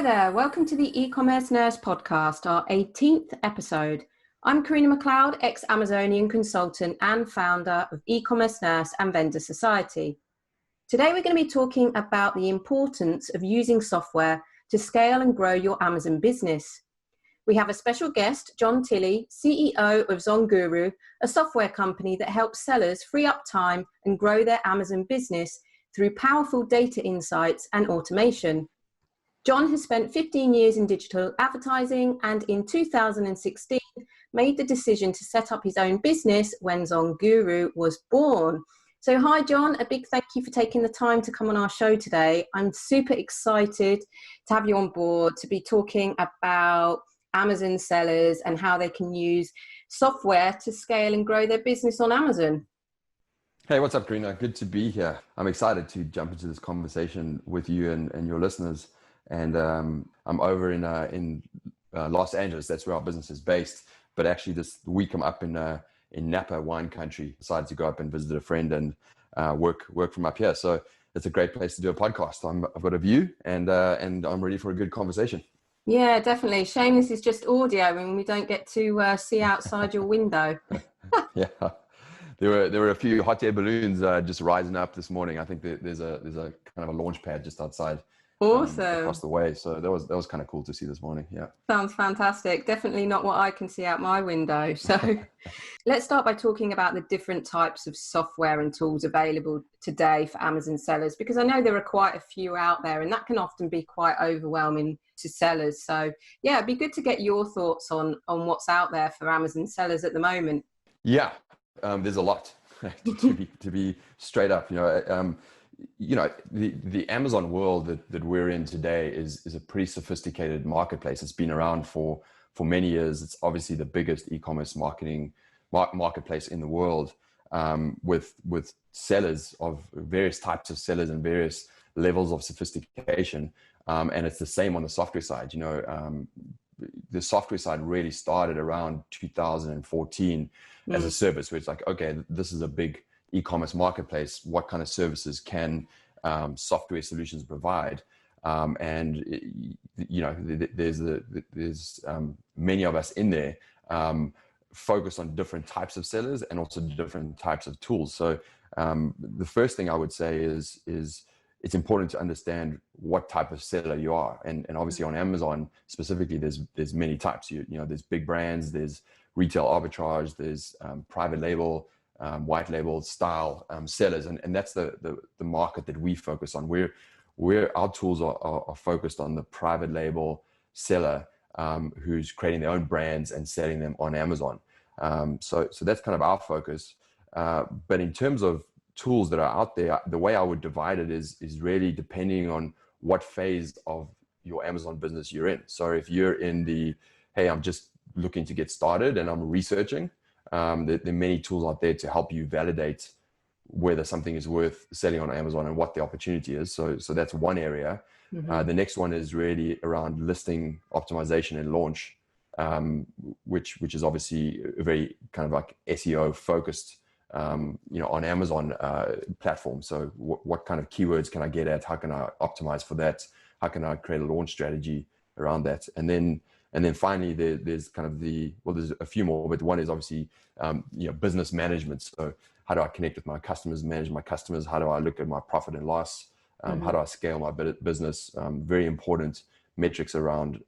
there, welcome to the E-Commerce Nurse podcast, our 18th episode. I'm Karina McLeod, ex-Amazonian consultant and founder of E-Commerce Nurse and Vendor Society. Today we're going to be talking about the importance of using software to scale and grow your Amazon business. We have a special guest, John Tilley, CEO of Zonguru, a software company that helps sellers free up time and grow their Amazon business through powerful data insights and automation. John has spent 15 years in digital advertising and in 2016 made the decision to set up his own business when Zonguru was born. So hi John, a big thank you for taking the time to come on our show today. I'm super excited to have you on board to be talking about Amazon sellers and how they can use software to scale and grow their business on Amazon. Hey, what's up, Karina? Good to be here. I'm excited to jump into this conversation with you and your listeners. And I'm over in Los Angeles. That's where our business is based. But actually, this week I'm up in Napa wine country. Decided to go up and visit a friend and work from up here. So it's a great place to do a podcast. I've got a view, and I'm ready for a good conversation. Yeah, definitely. Shame this is just audio and we don't get to see outside your window. Yeah, there were a few hot air balloons just rising up this morning. I think there's a kind of a launch pad just outside. Awesome. Across the way. So that was kind of cool to see this morning. Yeah. Sounds fantastic. Definitely not what I can see out my window. So let's start by talking about the different types of software and tools available today for Amazon sellers, because I know there are quite a few out there and that can often be quite overwhelming to sellers. So yeah, it'd be good to get your thoughts on what's out there for Amazon sellers at the moment. Yeah, there's a lot to be straight up, the Amazon world that we're in today is a pretty sophisticated marketplace. It's been around for many years. It's obviously the biggest e-commerce marketplace in the world, with sellers of various types of sellers and various levels of sophistication. And it's the same on the software side. The software side really started around 2014 as a service where it's like, okay, this is a big e-commerce marketplace. What kind of services can software solutions provide? There's many of us in there focused on different types of sellers and also different types of tools. So the first thing I would say is it's important to understand what type of seller you are. And obviously on Amazon specifically, there's many types. There's big brands, there's retail arbitrage, there's private label, white label style sellers, and that's the market that we focus on. Our tools are focused on the private label seller who's creating their own brands and selling them on Amazon. So that's kind of our focus. But in terms of tools that are out there, the way I would divide it is really depending on what phase of your Amazon business you're in. So if you're in hey, I'm just looking to get started and I'm researching, there are many tools out there to help you validate whether something is worth selling on Amazon and what the opportunity is. So that's one area. Mm-hmm. The next one is really around listing optimization and launch, which is obviously a very kind of like SEO focused, on Amazon platform. So what kind of keywords can I get at? How can I optimize for that? How can I create a launch strategy around that? And then finally, there's kind of there's a few more, but one is obviously, business management. So how do I connect with my customers, manage my customers? How do I look at my profit and loss? How do I scale my business? Very important metrics around,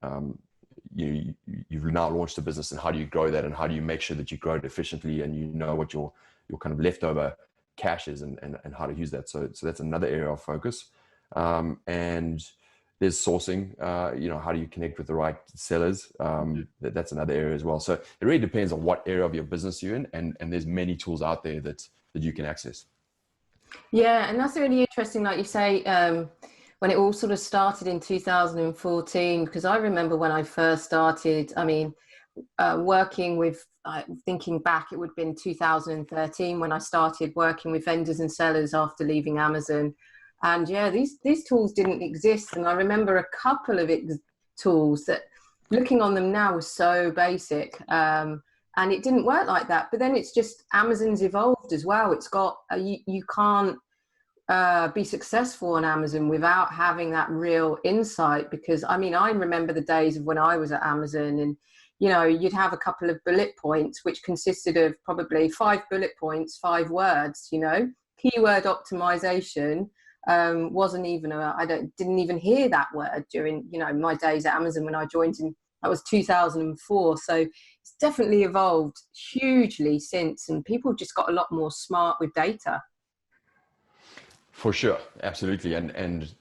you've now launched a business and how do you grow that? And how do you make sure that you grow it efficiently and what your kind of leftover cash is and how to use that. So that's another area of focus. And there's sourcing, how do you connect with the right sellers? That's another area as well. So it really depends on what area of your business you're in, and there's many tools out there that you can access. Yeah, and that's really interesting, like you say, when it all sort of started in 2014, because I remember when I first started, working with, thinking back, it would have been 2013 when I started working with vendors and sellers after leaving Amazon. And yeah, these tools didn't exist. And I remember a couple of tools that, looking on them now, was so basic. And it didn't work like that. But then it's just, Amazon's evolved as well. It's got, you can't be successful on Amazon without having that real insight. Because I mean, I remember the days of when I was at Amazon, and you know, you'd have a couple of bullet points which consisted of probably 5 bullet points, 5 words, you know. Keyword optimization wasn't even didn't even hear that word during, you know, my days at Amazon when I joined in. That was 2004. So it's definitely evolved hugely since, and people just got a lot more smart with data. For sure, absolutely, and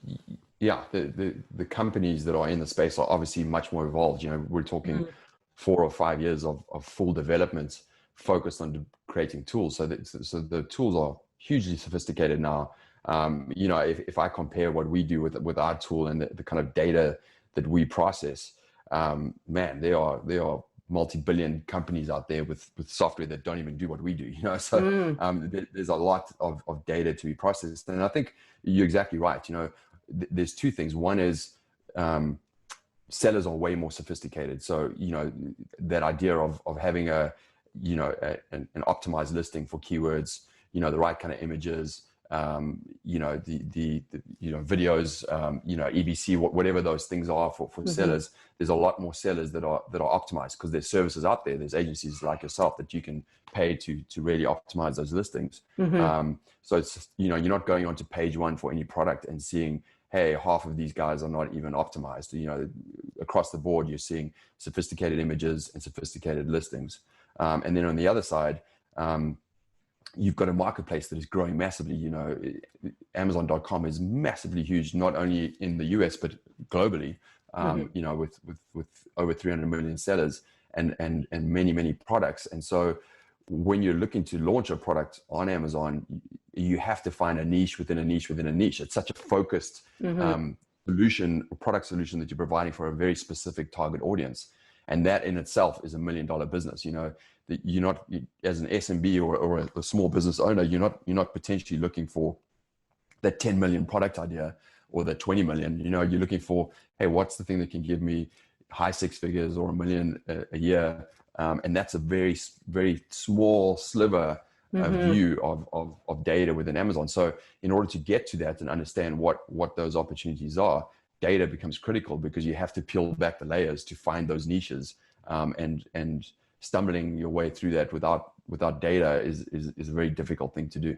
yeah, the companies that are in the space are obviously much more evolved. You know, we're talking 4 or 5 years of full development focused on creating tools. So the tools are hugely sophisticated now. You know, if I compare what we do with our tool and the kind of data that we process, man, there are multi-billion companies out there with software that don't even do what we do, you know. So there's a lot of data to be processed, and I think you're exactly right. You know, there's 2 things. One is sellers are way more sophisticated. So, you know, that idea of having an optimized listing for keywords, you know, the right kind of images, you know, the videos, you know, EBC, whatever those things are for sellers. There's a lot more sellers that are optimized because there's services out there. There's agencies like yourself that you can pay to really optimize those listings. So it's, you know, you're not going onto page 1 for any product and seeing, hey, half of these guys are not even optimized. You know, across the board, you're seeing sophisticated images and sophisticated listings. And then on the other side, you've got a marketplace that is growing massively. You know, Amazon.com is massively huge, not only in the US, but globally, you know, with over 300 million sellers and many, many products. And so when you're looking to launch a product on Amazon, you have to find a niche within a niche within a niche. It's such a focused solution, or product solution that you're providing for a very specific target audience. And that in itself is $1 million business. You know, that you're not, as an SMB or a small business owner, you're not potentially looking for that 10 million product idea or the 20 million. You know, you're looking for, hey, what's the thing that can give me high 6 figures or $1 million a year? And that's a very, very small sliver view of data within Amazon. So in order to get to that and understand what those opportunities are, data becomes critical, because you have to peel back the layers to find those niches, and stumbling your way through that without data is a very difficult thing to do.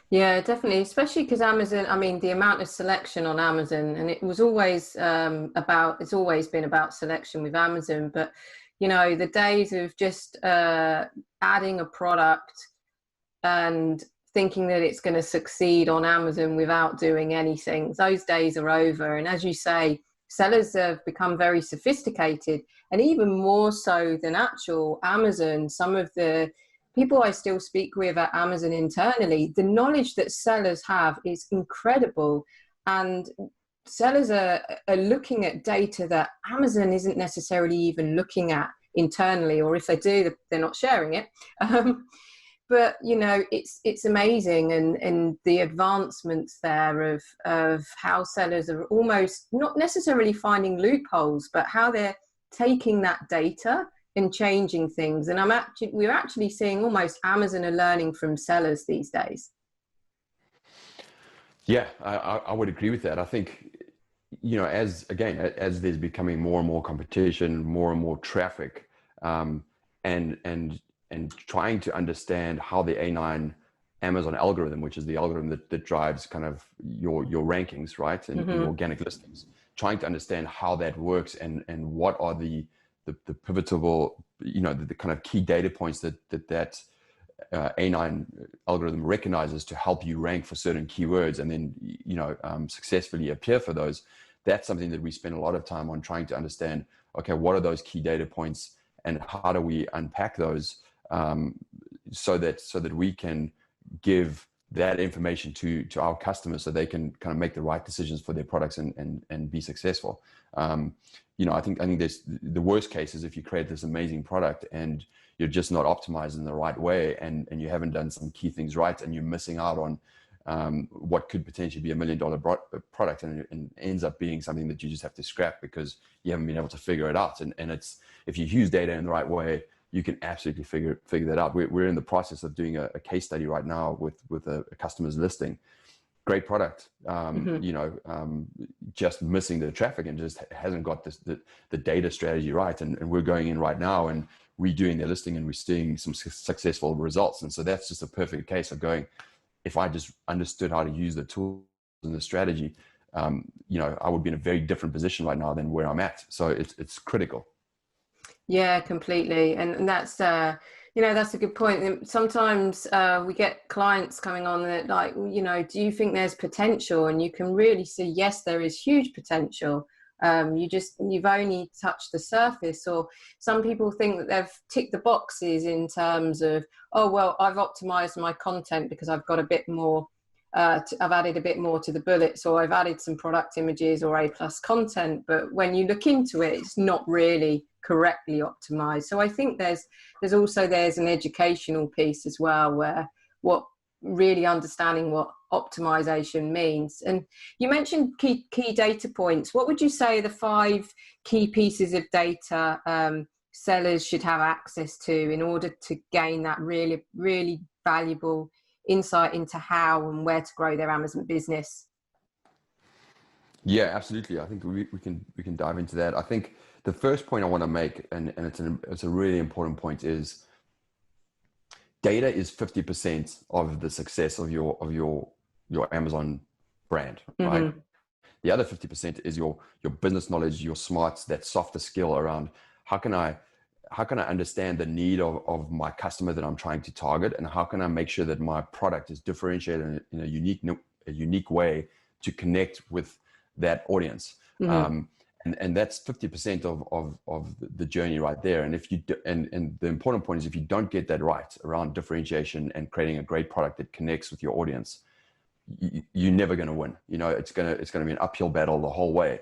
Yeah, definitely, especially because Amazon, I mean, the amount of selection on Amazon, and it was always it's always been about selection with Amazon, but you know, the days of just adding a product and thinking that it's going to succeed on Amazon without doing anything, those days are over. And as you say, sellers have become very sophisticated, and even more so than actual Amazon. Some of the people I still speak with at Amazon internally, the knowledge that sellers have is incredible. And sellers are looking at data that Amazon isn't necessarily even looking at internally, or if they do, they're not sharing it. But you know, it's amazing, and the advancements there of how sellers are almost not necessarily finding loopholes, but how they're taking that data and changing things. And we're actually seeing almost Amazon are learning from sellers these days. Yeah, I would agree with that. I think, you know, as there's becoming more and more competition, more and more traffic, and trying to understand how the A9 Amazon algorithm, which is the algorithm that drives kind of your rankings, right, and organic listings, trying to understand how that works and what are the pivotal, you know, the kind of key data points that A9 algorithm recognizes to help you rank for certain keywords, and then, you know, successfully appear for those. That's something that we spend a lot of time on, trying to understand, okay, what are those key data points and how do we unpack those, so that we can give that information to our customers, so they can kind of make the right decisions for their products and be successful. You know, I think there's the worst case is if you create this amazing product and you're just not optimized in the right way, and you haven't done some key things right, and you're missing out on what could potentially be $1 million product, and ends up being something that you just have to scrap because you haven't been able to figure it out. And it's, if you use data in the right way, you can absolutely figure that out. We're in the process of doing a case study right now with a customer's listing, great product, Mm-hmm. just missing the traffic and just hasn't got the data strategy right. And we're going in right now and redoing their listing, and we're seeing some successful results. And so that's just a perfect case of going, if I just understood how to use the tools and the strategy, I would be in a very different position right now than where I'm at. So it's critical. Yeah, completely. And that's, that's a good point. And sometimes we get clients coming on that like, do you think there's potential? And you can really see, yes, there is huge potential. You've only touched the surface. Or some people think that they've ticked the boxes in terms of, oh, well, I've optimized my content because I've got a bit more, I've added a bit more to the bullets, or I've added some product images or A+ content. But when you look into it, it's not really correctly optimized. So I think there's an educational piece as well, where what really understanding what optimization means. And you mentioned key data points. What would you say are the 5 key pieces of data sellers should have access to in order to gain that really, really valuable insight into how and where to grow their Amazon business? Yeah, absolutely. I think we can dive into that. I think the first point I want to make, and it's a really important point, is data is 50% of the success of your Amazon brand, right? Mm-hmm. The other 50% is your business knowledge, your smarts, that softer skill around how can I understand the need of my customer that I'm trying to target, and how can I make sure that my product is differentiated in a unique way to connect with that audience. Mm-hmm. And that's 50% of the journey right there. And if you do, and the important point is, if you don't get that right around differentiation and creating a great product that connects with your audience, you're never going to win. It's going to be an uphill battle the whole way.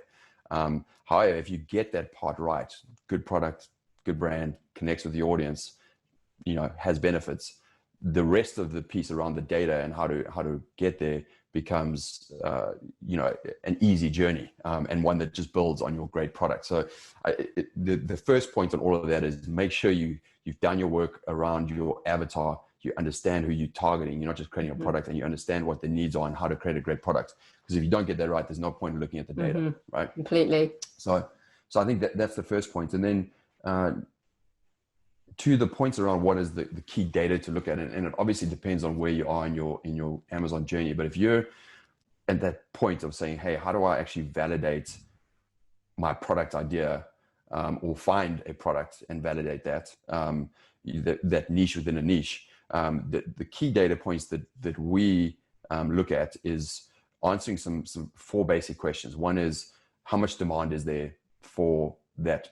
However, if you get that part right, good product, good brand, connects with the audience, has benefits, the rest of the piece around the data and how to get there becomes an easy journey, and one that just builds on your great product. So the first point on all of that is make sure you've done your work around your avatar. You understand who you're targeting. You're not just creating a product, and you understand what the needs are and how to create a great product. Because if you don't get that right, there's no point in looking at the data. Mm-hmm. Right? Completely. So I think that's the first point. And then to the points around what is the key data to look at, and it obviously depends on where you are in your Amazon journey. But if you're at that point of saying, hey, how do I actually validate my product idea, or find a product and validate that niche within a niche, the key data points that we look at is answering some 4 basic questions. One is, how much demand is there for that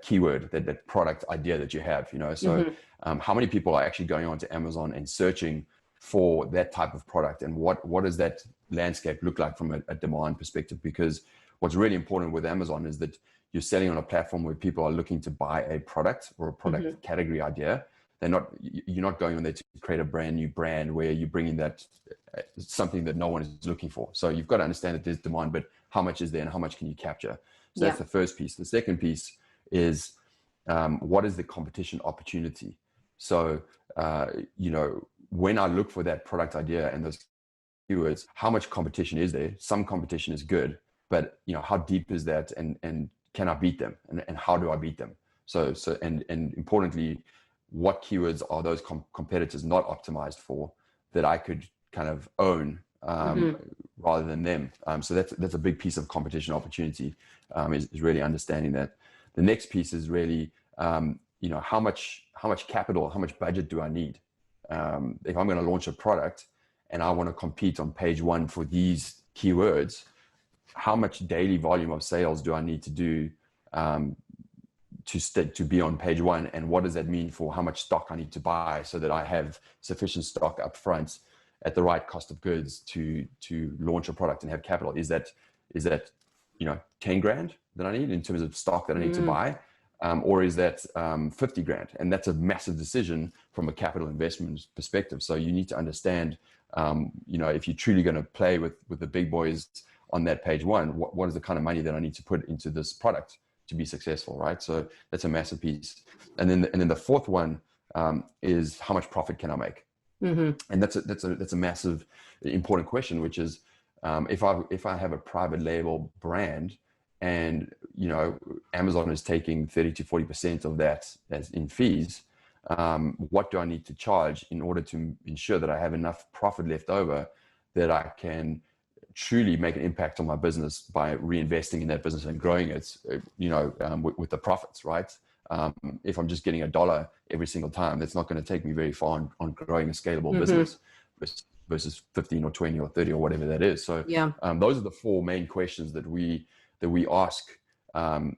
keyword, that product idea that you have, so Mm-hmm. How many people are actually going onto Amazon and searching for that type of product, and what does that landscape look like from a demand perspective? Because what's really important with Amazon is that you're selling on a platform where people are looking to buy a product or a product Mm-hmm. category idea. You're not going on there to create a brand new brand where you bring in that something that no one is looking for. So you've got to understand that there's demand, but how much is there and how much can you capture? So that's the first piece. The second piece is, what is the competition opportunity? So, when I look for that product idea and those keywords, how much competition is there? Some competition is good, but how deep is that, and can I beat them? And how do I beat them? So and importantly, what keywords are those competitors not optimized for that I could kind of own, rather than them? So that's a big piece of competition opportunity, is really understanding that. The next piece is really, how much capital, how much budget do I need? If I'm going to launch a product and I want to compete on page 1 for these keywords, how much daily volume of sales do I need to do to be on page 1? And what does that mean for how much stock I need to buy so that I have sufficient stock up front at the right cost of goods to launch a product and have capital? Is that 10 grand that I need in terms of stock that I need to buy? Or is that 50 grand? And that's a massive decision from a capital investment perspective. So you need to understand, if you're truly going to play with the big boys on that page 1, what is the kind of money that I need to put into this product to be successful, right? So that's a massive piece. And then the fourth one is, how much profit can I make? And that's a massive important question, which is, if I have a private label brand, and Amazon is taking 30 to 40% of that as in fees, what do I need to charge in order to ensure that I have enough profit left over that I can truly make an impact on my business by reinvesting in that business and growing it, with the profits, right? If I'm just getting $1 every single time, that's not going to take me very far on growing a scalable business versus 15 or 20 or 30 or whatever that is. So those are the four main questions that we ask. We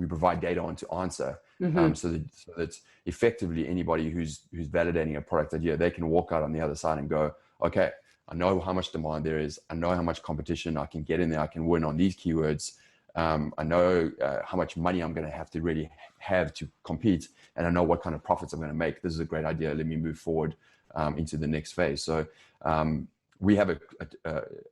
provide data on to answer, so that effectively anybody who's validating a product idea, they can walk out on the other side and go, okay, I know how much demand there is. I know how much competition I can get in there. I can win on these keywords. I know how much money I'm going to have to really have to compete, and I know what kind of profits I'm going to make. This is a great idea. Let me move forward into the next phase. So we have a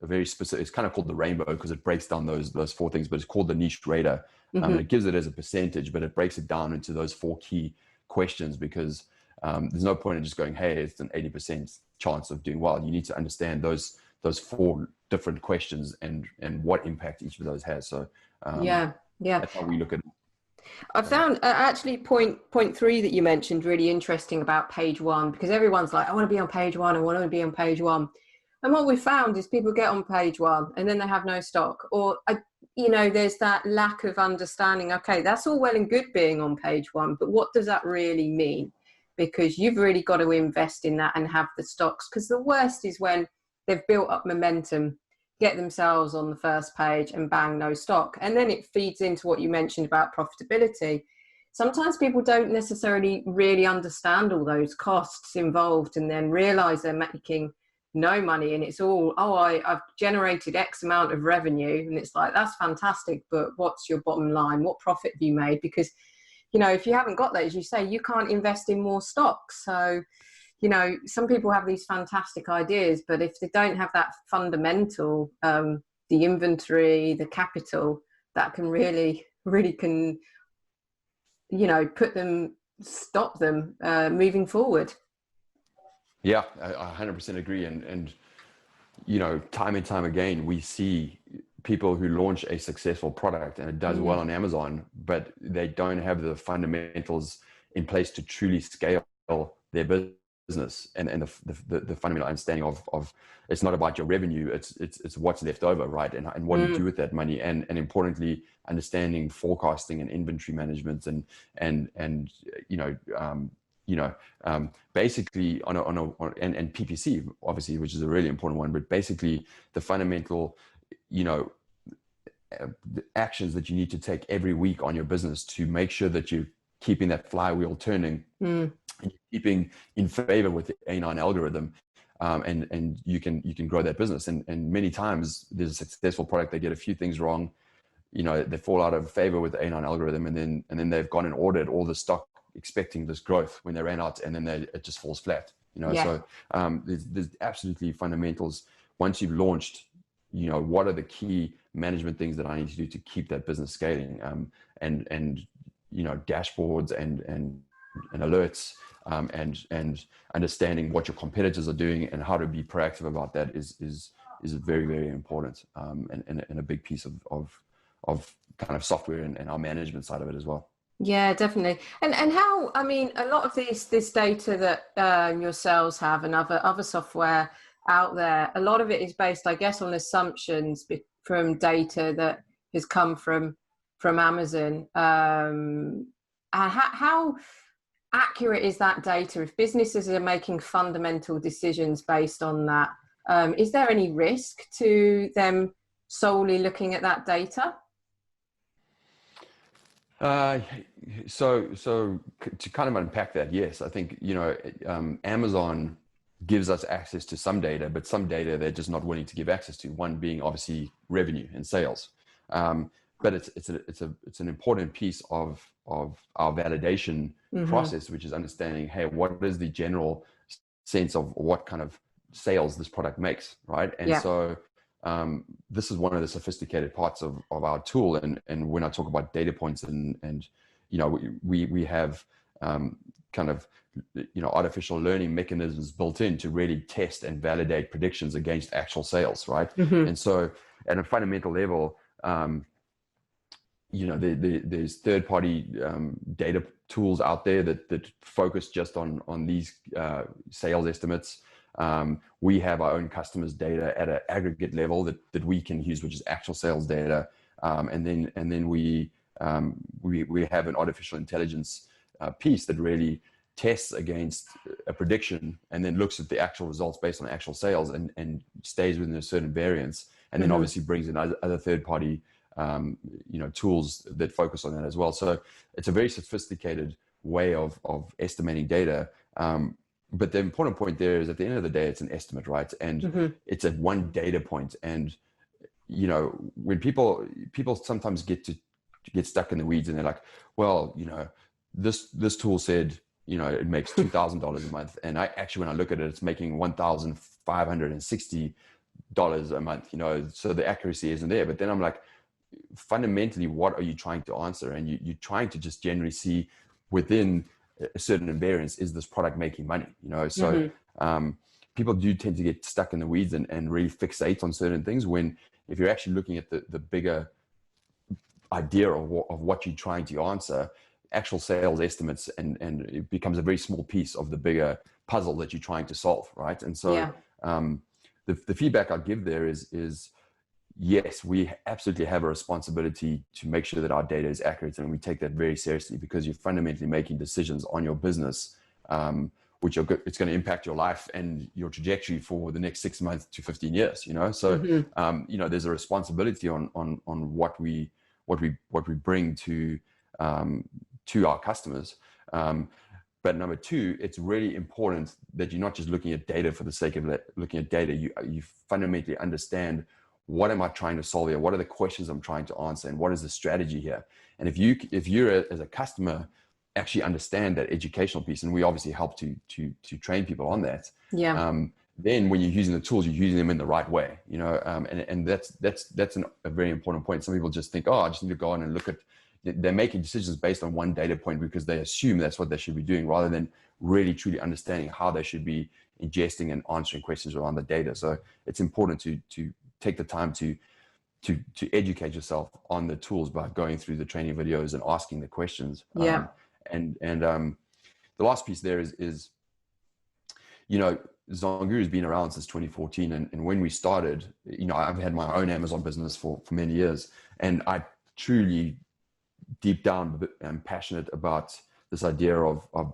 very specific, it's kind of called the rainbow because it breaks down those four things, but it's called the niche radar. And it gives it as a percentage, but it breaks it down into those four key questions, because there's no point in just going, hey, it's an 80% chance of doing well. You need to understand those four different questions and what impact each of those has. So that's how we look at it. I found actually point 3 that you mentioned really interesting about page 1, because everyone's like, I want to be on page 1. I want to be on page 1. And what we found is people get on page 1 and then they have no stock, or there's that lack of understanding. Okay, that's all well and good being on page 1, but what does that really mean? Because you've really got to invest in that and have the stocks, because the worst is when they've built up momentum, get themselves on the first page and bang, no stock. And then it feeds into what you mentioned about profitability. Sometimes people don't necessarily really understand all those costs involved and then realize they're making no money, and it's all, I've generated X amount of revenue, and it's like, that's fantastic, but what's your bottom line? What profit have you made? Because if you haven't got that, as you say, you can't invest in more stocks. So some people have these fantastic ideas, but if they don't have that fundamental, the inventory, the capital, that can really can stop them moving forward. Yeah, I 100% agree. And time and time again, we see people who launch a successful product and it does well on Amazon, but they don't have the fundamentals in place to truly scale their business and the fundamental understanding of it's not about your revenue, it's what's left over, right? And what do you do with that money, and importantly, understanding forecasting and inventory management basically and PPC, obviously, which is a really important one, but basically the fundamental, the actions that you need to take every week on your business to make sure that you're keeping that flywheel turning and keeping in favor with the A9 algorithm, and you can grow that business. And many times there's a successful product, they get a few things wrong, they fall out of favor with the A9 algorithm, and then they've gone and ordered all the stock expecting this growth when they ran out, and then it just falls flat. So there's absolutely fundamentals. Once you've launched, what are the key management things that I need to do to keep that business scaling, and dashboards and alerts, and understanding what your competitors are doing and how to be proactive about that is very, very important, and a big piece of kind of software and our management side of it as well. Yeah, definitely. And how, a lot of this data that yourselves have and other software out there, a lot of it is based, I guess, on assumptions from data that has come from Amazon. How accurate is that data? If businesses are making fundamental decisions based on that, is there any risk to them solely looking at that data? So to kind of unpack that, yes, I think, Amazon gives us access to some data, but some data they're just not willing to give access to. One being obviously revenue and sales. But it's an important piece of our validation process, which is understanding, hey, what is the general sense of what kind of sales this product makes, right? And so this is one of the sophisticated parts of our tool. And when I talk about data points and we have kind of, artificial learning mechanisms built in to really test and validate predictions against actual sales, right? Mm-hmm. And so at a fundamental level, there's third-party data tools out there that focus just on these sales estimates. We have our own customers' data at an aggregate level that we can use, which is actual sales data, and then we have an artificial intelligence piece that really tests against a prediction and then looks at the actual results based on actual sales and stays within a certain variance, and then obviously brings in other third-party tools that focus on that as well. So it's a very sophisticated way of estimating data. But the important point there is, at the end of the day, it's an estimate, right? And it's at one data point. And, when people sometimes get stuck in the weeds and they're like, well, this tool said, it makes $2,000 a month. And when I look at it, it's making $1,560 a month, so the accuracy isn't there. But then I'm like, fundamentally, what are you trying to answer? And you're trying to just generally see within a certain invariance, is this product making money? So people do tend to get stuck in the weeds and really fixate on certain things, when if you're actually looking at the bigger idea of what you're trying to answer, actual sales estimates, and it becomes a very small piece of the bigger puzzle that you're trying to solve, right? And so the feedback I'd give there is yes, we absolutely have a responsibility to make sure that our data is accurate, and we take that very seriously, because you're fundamentally making decisions on your business, which it's going to impact your life and your trajectory for the next 6 months to 15 years. So there's a responsibility on what we bring to our customers. But number two, it's really important that you're not just looking at data for the sake of looking at data. You fundamentally understand, what am I trying to solve here? What are the questions I'm trying to answer? And what is the strategy here? And if you're as a customer actually understand that educational piece, and we obviously help to train people on that. Then when you're using the tools, you're using them in the right way, and that's a very important point. Some people just think, I just need to go on and look at, they're making decisions based on one data point because they assume that's what they should be doing, rather than really truly understanding how they should be ingesting and answering questions around the data. So it's important to take the time to educate yourself on the tools by going through the training videos and asking the questions. And the last piece there is Zonguru has been around since 2014, and when we started, I've had my own Amazon business for many years, and I truly deep down am passionate about this idea of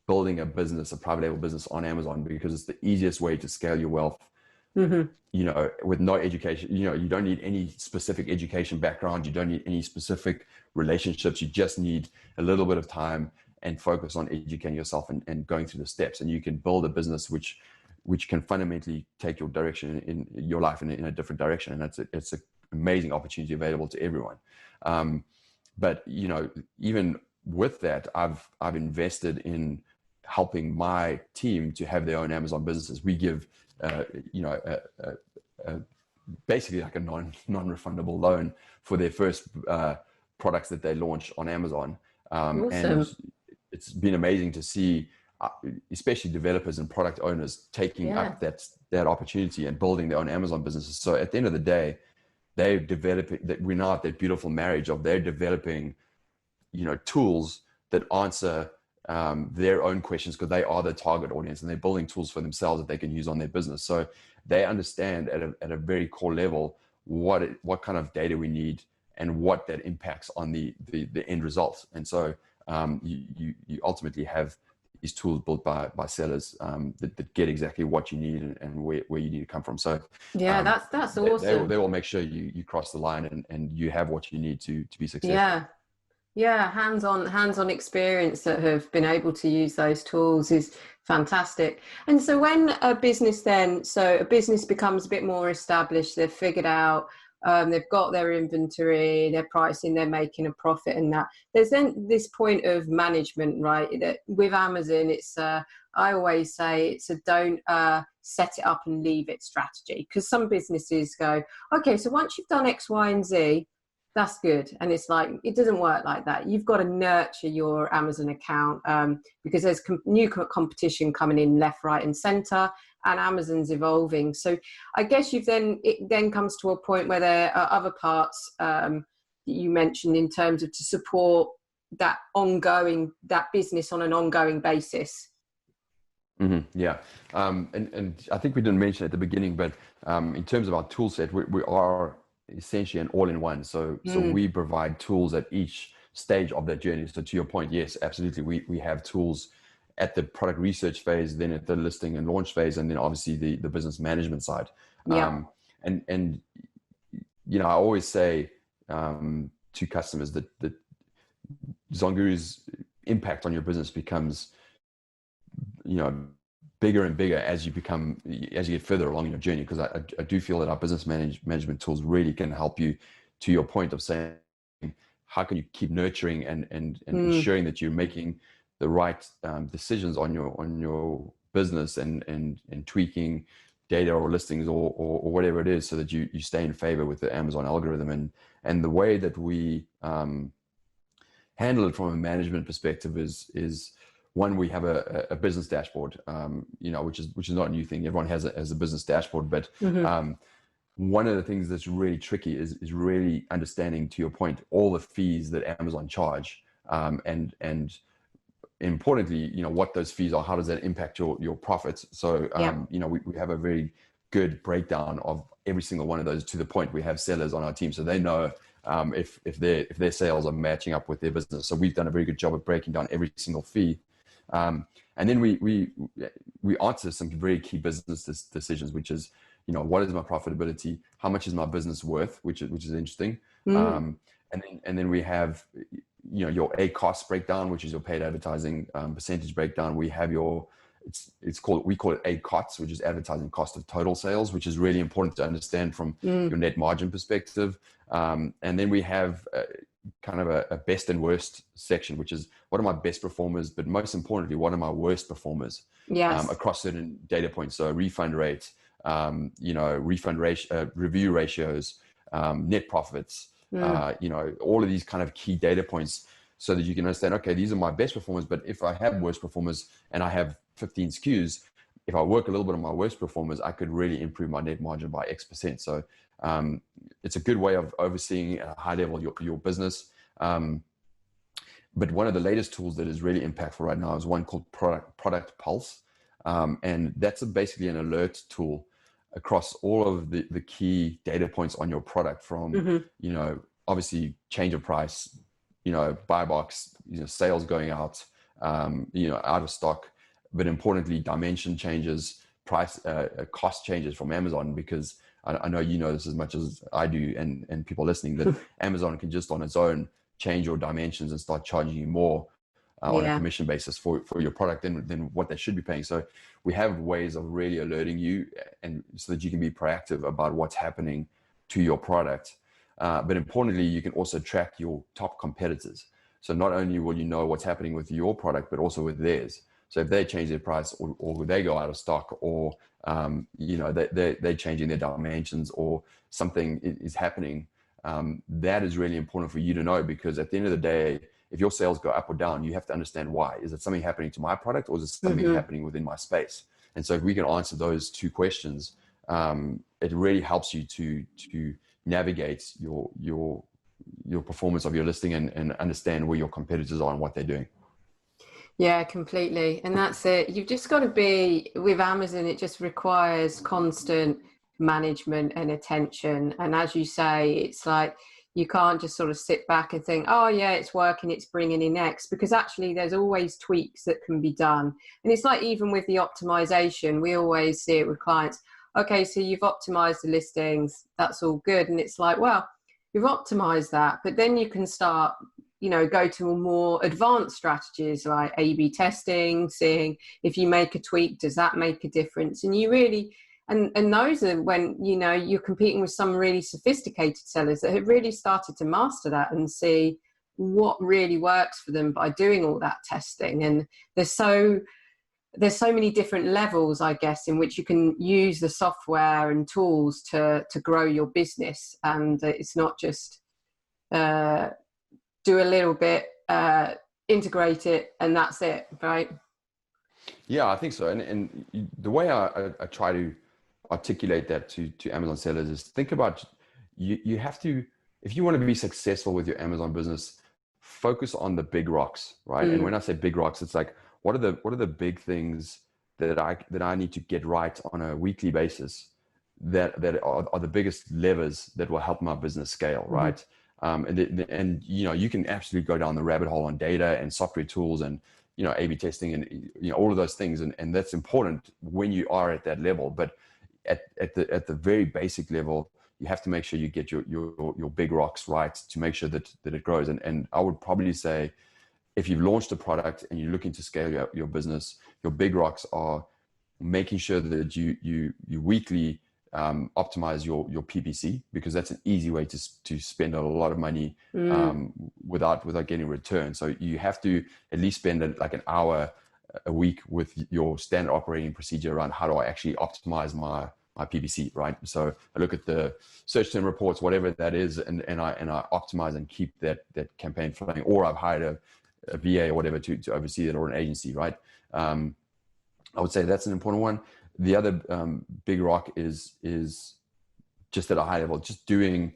building a business, a private label business on Amazon, because it's the easiest way to scale your wealth. With no education, you don't need any specific education background. You don't need any specific relationships. You just need a little bit of time and focus on educating yourself and going through the steps. And you can build a business which can fundamentally take your direction in your life in a different direction. And it's an amazing opportunity available to everyone. But even with that, I've invested in helping my team to have their own Amazon businesses. We give basically like a non-refundable loan for their first products that they launch on Amazon. Awesome. And it's been amazing to see, especially developers and product owners taking up that opportunity and building their own Amazon businesses. So at the end of the day, they're developing that. We're now at that beautiful marriage of they're developing, tools that answer their own questions, because they are the target audience, and they're building tools for themselves that they can use on their business. So they understand at a very core level what kind of data we need and what that impacts on the end results. And so you ultimately have these tools built by sellers that get exactly what you need and where you need to come from. So that's awesome. They will make sure you cross the line and you have what you need to be successful. Hands-on experience that have been able to use those tools is fantastic. And so when a business becomes a bit more established, they've figured out, they've got their inventory, their pricing, they're making a profit, and that there's then this point of management, right? That with Amazon, it's I always say it's a don't set it up and leave it strategy, because some businesses go, okay, so once you've done X, Y, and Z, That's good. And it's like, it doesn't work like that. You've got to nurture your Amazon account, because there's new competition coming in left, right, and center, and Amazon's evolving. So I guess it then comes to a point where there are other parts that you mentioned in terms of to support that business on an ongoing basis. Yeah. And I think we didn't mention at the beginning, but in terms of our tool set, we are essentially an all-in-one. So we provide tools at each stage of that journey. So to your point, yes, absolutely. We have tools at the product research phase, then at the listing and launch phase, and then obviously the business management side. Yeah. And I always say to customers that Zonguru's impact on your business becomes bigger and bigger as you get further along in your journey, because I do feel that our business management tools really can help you, to your point of saying, how can you keep nurturing and ensuring that you're making the right decisions on your business and tweaking data or listings or whatever it is, so that you stay in favor with the Amazon algorithm. And the way that we handle it from a management perspective is one, we have a business dashboard, which is not a new thing. Everyone has a business dashboard, but one of the things that's really tricky is really understanding, to your point, all the fees that Amazon charge, and importantly, what those fees are. How does that impact your profits? So we have a very good breakdown of every single one of those, to the point we have sellers on our team, so they know if their sales are matching up with their business. So we've done a very good job of breaking down every single fee. And then we answer some very key business decisions, which is, what is my profitability? How much is my business worth? Which is interesting. And then we have, your A cost breakdown, which is your paid advertising percentage breakdown. We have we call it A COTS, which is advertising cost of total sales, which is really important to understand from your net margin perspective. And then we have kind of a best and worst section, which is, what are my best performers, but most importantly, what are my worst performers across certain data points. So refund rates, refund ratio, review ratios, net profits, all of these kind of key data points, so that you can understand, okay, these are my best performers, but if I have worst performers and I have 15 SKUs, if I work a little bit on my worst performers, I could really improve my net margin by X%. So it's a good way of overseeing at a high level your business. But one of the latest tools that is really impactful right now is one called Product Pulse. And that's basically an alert tool across all of the key data points on your product, from, obviously change of price, buy box, sales going out, out of stock, but importantly, dimension changes, price, cost changes from Amazon, because I know this as much as I do, and people listening, that Amazon can just on its own change your dimensions and start charging you more on a commission basis for your product than what they should be paying. So we have ways of really alerting you, and so that you can be proactive about what's happening to your product. But importantly, you can also track your top competitors. So not only will you know what's happening with your product, but also with theirs. So if they change their price, or they go out of stock, or they're changing their dimensions, or something is happening, that is really important for you to know, because at the end of the day, if your sales go up or down, you have to understand why. Is it something happening to my product, or is it something happening within my space? And so if we can answer those two questions, it really helps you to navigate your performance of your listing and understand where your competitors are and what they're doing. Yeah, completely. And that's it. You've just got to be, with Amazon, it just requires constant management and attention. And as you say, it's like, you can't just sort of sit back and think, oh yeah, it's working, it's bringing in X, because actually there's always tweaks that can be done. And it's like, even with the optimization, we always see it with clients. Okay, so you've optimized the listings, that's all good. And it's like, well, you've optimized that, but then you can start, go to more advanced strategies like A/B testing, seeing if you make a tweak, does that make a difference? And you really, and those are when, you're competing with some really sophisticated sellers that have really started to master that and see what really works for them by doing all that testing. And there's so many different levels, I guess, in which you can use the software and tools to grow your business. And it's not just, do a little bit, integrate it, and that's it, right? Yeah, I think so. And the way I try to articulate that to Amazon sellers is think about you have to, if you want to be successful with your Amazon business, focus on the big rocks, right? And when I say big rocks, it's like what are the big things that I need to get right on a weekly basis that are the biggest levers that will help my business scale, right? And you can absolutely go down the rabbit hole on data and software tools and A/B testing and all of those things, and that's important when you are at that level. But at the very basic level, you have to make sure you get your big rocks right to make sure that it grows. And I would probably say, if you've launched a product and you're looking to scale your business, your big rocks are making sure that you weekly optimize your PPC, because that's an easy way to spend a lot of money without getting return. So you have to at least spend like an hour a week with your standard operating procedure around how do I actually optimize my PPC, right? So I look at the search term reports, whatever that is, and I optimize and keep that campaign flowing, or I've hired a VA or whatever to oversee it, or an agency, right? I would say that's an important one. The other big rock is just at a high level, just doing,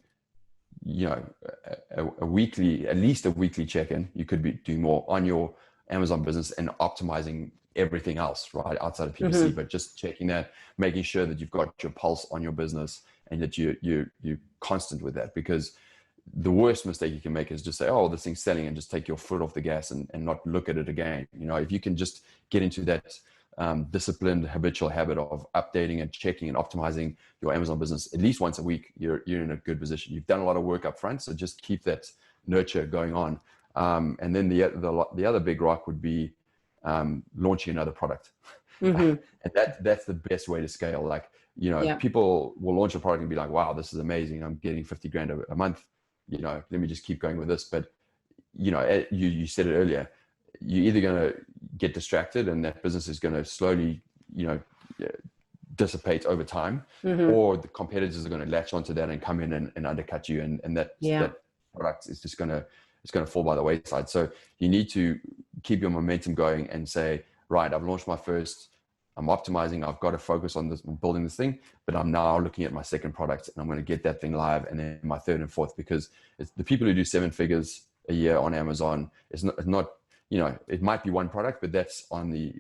a weekly, at least a weekly check-in. You could be doing more on your Amazon business and optimizing everything else, right, outside of PPC, but just checking that, making sure that you've got your pulse on your business and that you're constant with that. Because the worst mistake you can make is just say, oh, this thing's selling, and just take your foot off the gas and not look at it again. If you can just get into that disciplined, habitual habit of updating and checking and optimizing your Amazon business at least once a week, you're in a good position. You've done a lot of work up front, so just keep that nurture going on. And then the other big rock would be launching another product. And that's the best way to scale. Like, people will launch a product and be like, wow, this is amazing, I'm getting 50 grand a month, let me just keep going with this. But you said it earlier, you're either going to get distracted and that business is going to slowly dissipate over time, or the competitors are going to latch onto that and come in and undercut you, and that product is just going to fall by the wayside. So you need to keep your momentum going and say, right, I've launched my first, I'm optimizing, I've got to focus on this, building this thing, but I'm now looking at my second product and I'm going to get that thing live, and then my third and fourth, because it's the people who do 7 figures a year on Amazon, it's not it might be one product, but that's on the,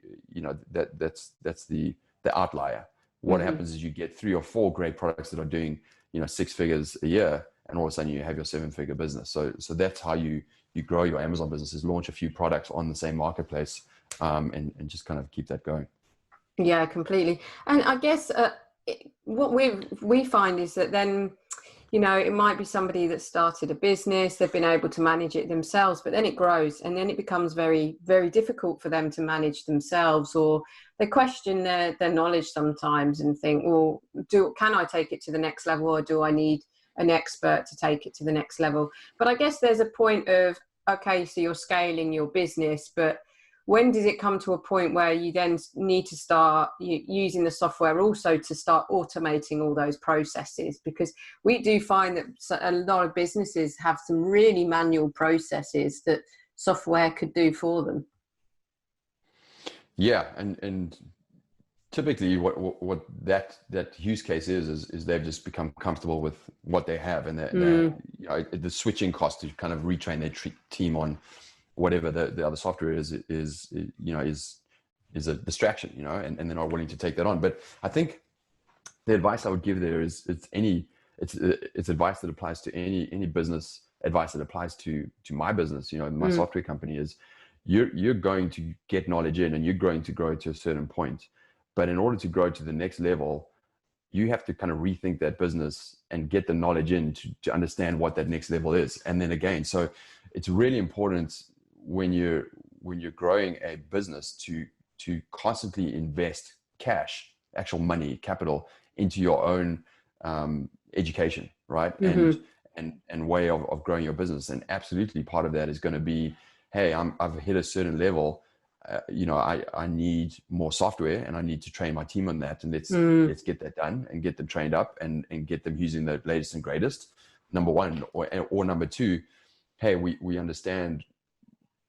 that's the outlier. What happens is you get 3 or 4 great products that are doing, 6 figures a year, and all of a sudden you have your 7-figure business. So that's how you grow your Amazon business, is launch a few products on the same marketplace, and just kind of keep that going. Yeah, completely. And I guess what we find is that then, it might be somebody that started a business, they've been able to manage it themselves, but then it grows and then it becomes very, very difficult for them to manage themselves, or they question their knowledge sometimes and think, well, can I take it to the next level, or do I need an expert to take it to the next level? But I guess there's a point of, okay, so you're scaling your business, but when does it come to a point where you then need to start using the software also to start automating all those processes? Because we do find that a lot of businesses have some really manual processes that software could do for them. Yeah, and typically what that use case is they've just become comfortable with what they have, and the switching cost to kind of retrain their team on whatever the other software is a distraction, and they're not willing to take that on. But I think the advice I would give there is it's advice that applies to any business, advice that applies to my business, my software company, is you're going to get knowledge in and you're going to grow to a certain point. But in order to grow to the next level, you have to kind of rethink that business and get the knowledge in to understand what that next level is. And then again, so it's really important when you're growing a business to constantly invest cash, actual money, capital, into your own education, right? And way of growing your business. And absolutely part of that is going to be, hey, I've hit a certain level, I need more software and I need to train my team on that, and let's get that done and get them trained up and get them using the latest and greatest. number one, or number two, hey, we understand,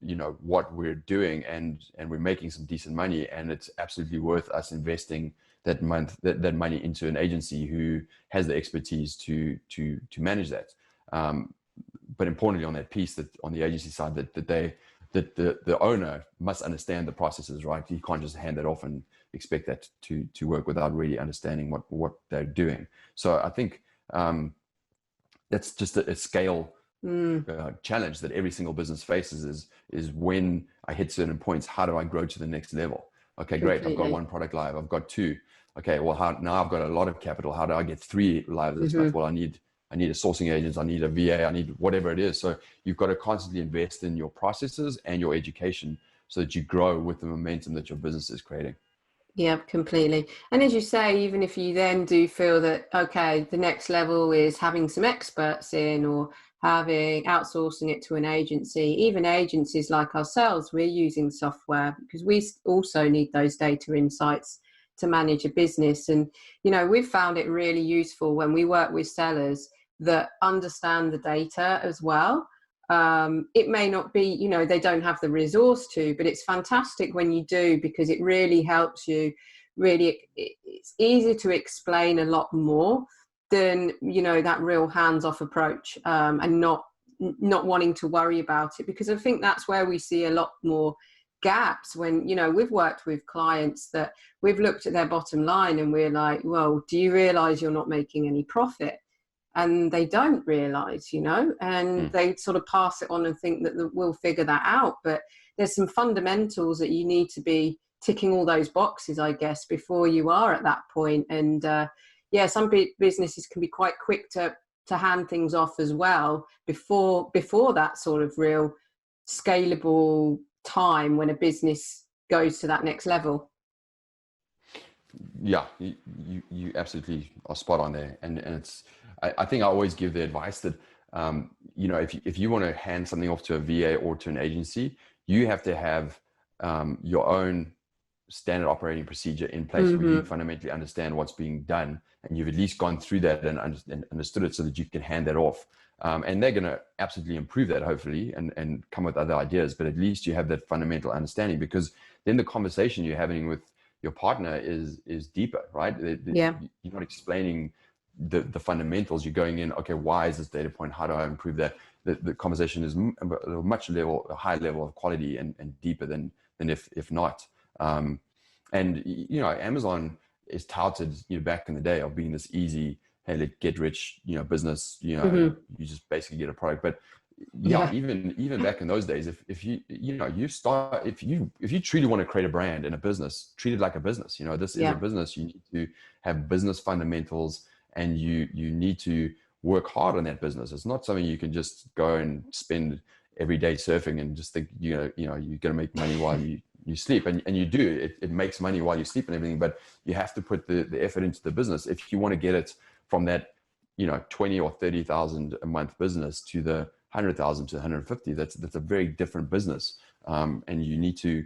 you know, what we're doing, and we're making some decent money, and it's absolutely worth us investing that money into an agency who has the expertise to manage that. But importantly, on that piece, that on the agency side, that the owner must understand the processes, right? You can't just hand that off and expect that to work without really understanding what they're doing. So I think that's just a scale challenge that every single business faces, is when I hit certain points, how do I grow to the next level? Okay, great. I've got one product live. I've got two. Okay, well, now I've got a lot of capital. How do I get three live this month? Well, I need a sourcing agent. I need a VA. I need whatever it is. So you've got to constantly invest in your processes and your education so that you grow with the momentum that your business is creating. Yeah, completely. And as you say, even if you then do feel that, okay, the next level is having some experts in, or outsourcing it to an agency, even agencies like ourselves, we're using software because we also need those data insights to manage a business. And, you know, we've found it really useful when we work with sellers that understand the data as well. It may not be, you know, they don't have the resource to, but it's fantastic when you do, because it really helps you. Really, it's easy to explain a lot more than, you know, that real hands-off approach, and not wanting to worry about it, because I think that's where we see a lot more gaps when, you know, we've worked with clients that we've looked at their bottom line and we're like, well, do you realize you're not making any profit? And they don't realize, you know, and they sort of pass it on and think that we'll figure that out. But there's some fundamentals that you need to be ticking all those boxes, I guess, before you are at that point. And yeah, some businesses can be quite quick to hand things off as well before that sort of real scalable time when a business goes to that next level. Yeah, you absolutely are spot on there. And it's, I think I always give the advice that, you know, if you want to hand something off to a VA or to an agency, you have to have your own standard operating procedure in place where you fundamentally understand what's being done, and you've at least gone through that and understood it so that you can hand that off. And they're going to absolutely improve that, hopefully, and come with other ideas. But at least you have that fundamental understanding, because then the conversation you're having with your partner is deeper, right? Yeah. You're not explaining the fundamentals. You're going in, okay, why is this data point? How do I improve that? The conversation is a higher level of quality and deeper than if not. And, you know, Amazon is touted, you know, back in the day of being this easy, hey, get rich, you know, business, you know, you just basically get a product. But yeah, even back in those days, if you truly want to create a brand in a business, treat it like a business. You know, this is a business. You need to have business fundamentals, and you need to work hard on that business. It's not something you can just go and spend every day surfing and just think, you know, you're going to make money while you sleep, and you do. It makes money while you sleep and everything, but you have to put the effort into the business if you want to get it from that, you know, 20 or 30,000 a month business to the 100,000 to 150. That's a very different business, and you need to,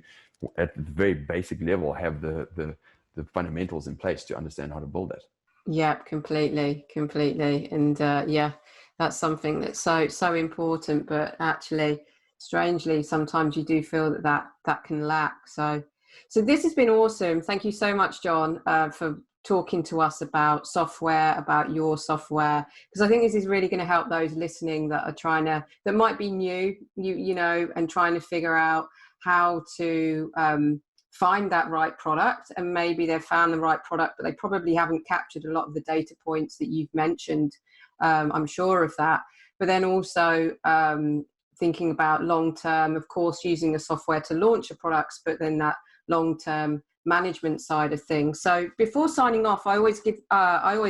at the very basic level, have the fundamentals in place to understand how to build it. Yeah, completely. And yeah, that's something that's so important, but actually, strangely, sometimes you do feel that can lack. So this has been awesome. Thank you so much, John, for talking to us about software, about your software, because I think this is really going to help those listening that are that might be new, you know, and trying to figure out how to find that right product. And maybe they've found the right product, but they probably haven't captured a lot of the data points that you've mentioned. I'm sure of that. But then also thinking about long-term, of course, using the software to launch your products, but then that long-term management side of things. So before signing off, I always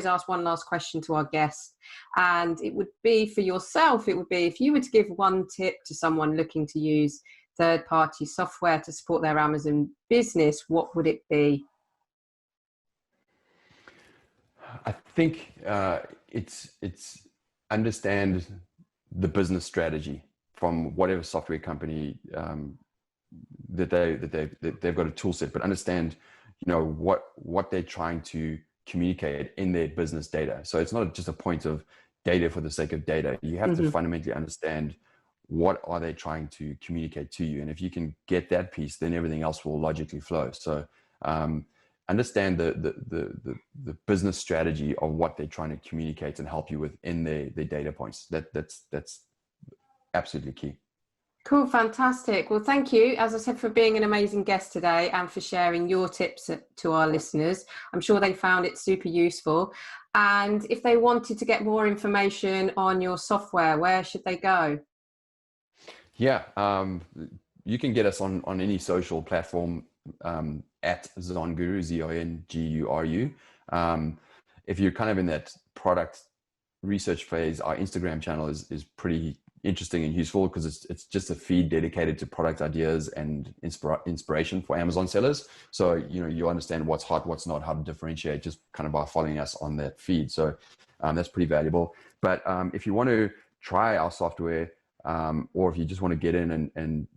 ask one last question to our guests, and it would be for yourself. It would be, if you were to give one tip to someone looking to use third-party software to support their Amazon business, what would it be? I think it's understand the business strategy from whatever software company that they've got a tool set, but understand, you know, what they're trying to communicate in their business data. So it's not just a point of data for the sake of data. You have to Mm-hmm. fundamentally understand what are they trying to communicate to you. And if you can get that piece, then everything else will logically flow. So understand the business strategy of what they're trying to communicate and help you with in their data points. That's absolutely key. Cool, fantastic. Well, thank you, as I said, for being an amazing guest today and for sharing your tips to our listeners. I'm sure they found it super useful. And if they wanted to get more information on your software, where should they go? Yeah, you can get us on any social platform at Zonguru, Zonguru. If you're kind of in that product research phase, our Instagram channel is pretty interesting and useful because it's just a feed dedicated to product ideas and inspiration for Amazon sellers. So you understand what's hot, what's not, how to differentiate just kind of by following us on that feed. So that's pretty valuable. But if you want to try our software, or if you just want to get in and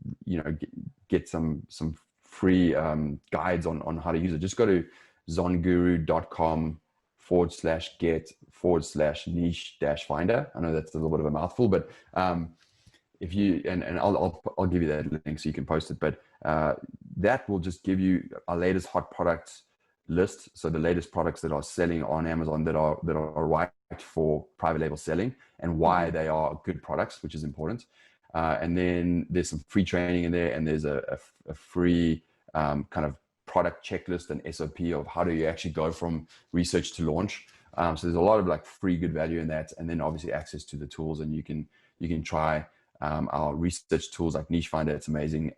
get some free guides on how to use it, just go to zonguru.com/get/niche-finder. I know that's a little bit of a mouthful, but if you and I'll give you that link so you can post it. But that will just give you our latest hot products list. So the latest products that are selling on Amazon that are right for private label selling and why they are good products, which is important. And then there's some free training in there, and there's a free kind of product checklist and SOP of how do you actually go from research to launch. So there's a lot of like free good value in that, and then obviously access to the tools, and you can try our research tools like Niche Finder. It's amazing.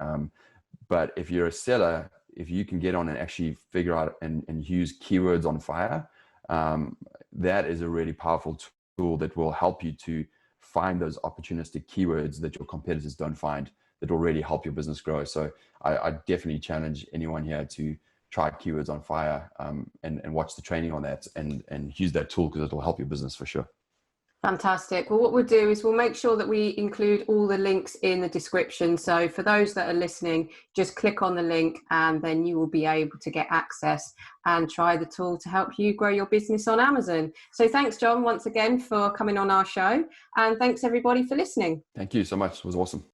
But if you're a seller, if you can get on and actually figure out and use keywords on fire, that is a really powerful tool that will help you to find those opportunistic keywords that your competitors don't find, that will really help your business grow. So I definitely challenge anyone here to try keywords on fire and watch the training on that and use that tool because it will help your business for sure. Fantastic. Well, what we'll do is we'll make sure that we include all the links in the description. So for those that are listening, just click on the link and then you will be able to get access and try the tool to help you grow your business on Amazon. So thanks, John, once again for coming on our show. And thanks everybody for listening. Thank you so much. It was awesome.